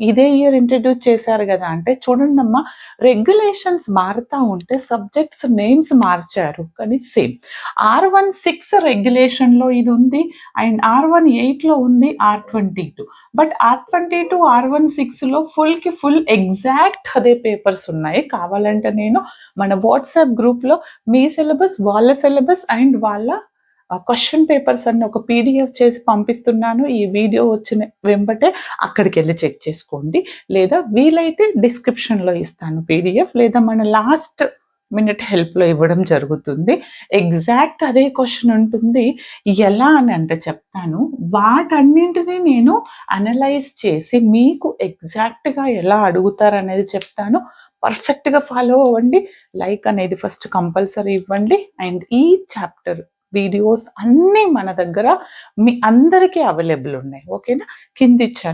ఇదే year introduce చేశారు కదా అంటే చూడండమ్మా, రెగ్యులేషన్స్ మారుతా ఉంటే సబ్జెక్ట్స్ నేమ్స్ మార్చారు కానీ సేమ్. R16 రెగ్యులేషన్లో ఇది ఉంది అండ్ R18లో ఉంది R22. బట్ R22 R16లో ఫుల్కి ఫుల్ ఎగ్జాక్ట్ అదే పేపర్స్ ఉన్నాయి. కావాలంటే నేను మన వాట్సాప్ గ్రూప్లో మీ సిలబస్, వాళ్ళ సిలబస్ అండ్ వాళ్ళ క్వశ్చన్ పేపర్స్ అన్ని ఒక పీడిఎఫ్ చేసి పంపిస్తున్నాను. ఈ వీడియో వచ్చిన వెంబటే అక్కడికి వెళ్ళి చెక్ చేసుకోండి, లేదా వీలైతే డిస్క్రిప్షన్లో ఇస్తాను పీడిఎఫ్, లేదా మన లాస్ట్ మినిట్ హెల్ప్లో ఇవ్వడం జరుగుతుంది. ఎగ్జాక్ట్ అదే క్వశ్చన్ ఉంటుంది. ఎలా అని అంటే చెప్తాను, వాటన్నింటినీ నేను అనలైజ్ చేసి మీకు ఎగ్జాక్ట్గా ఎలా అడుగుతారు అనేది చెప్తాను. పర్ఫెక్ట్గా ఫాలో అవ్వండి. లైక్ అనేది ఫస్ట్ కంపల్సరీ ఇవ్వండి. అండ్ ఈ చాప్టర్ వీడియోస్ అన్నీ మన దగ్గర మీ అందరికీ అవైలబుల్ ఉన్నాయి. ఓకేనా, కింద ఇచ్చాను.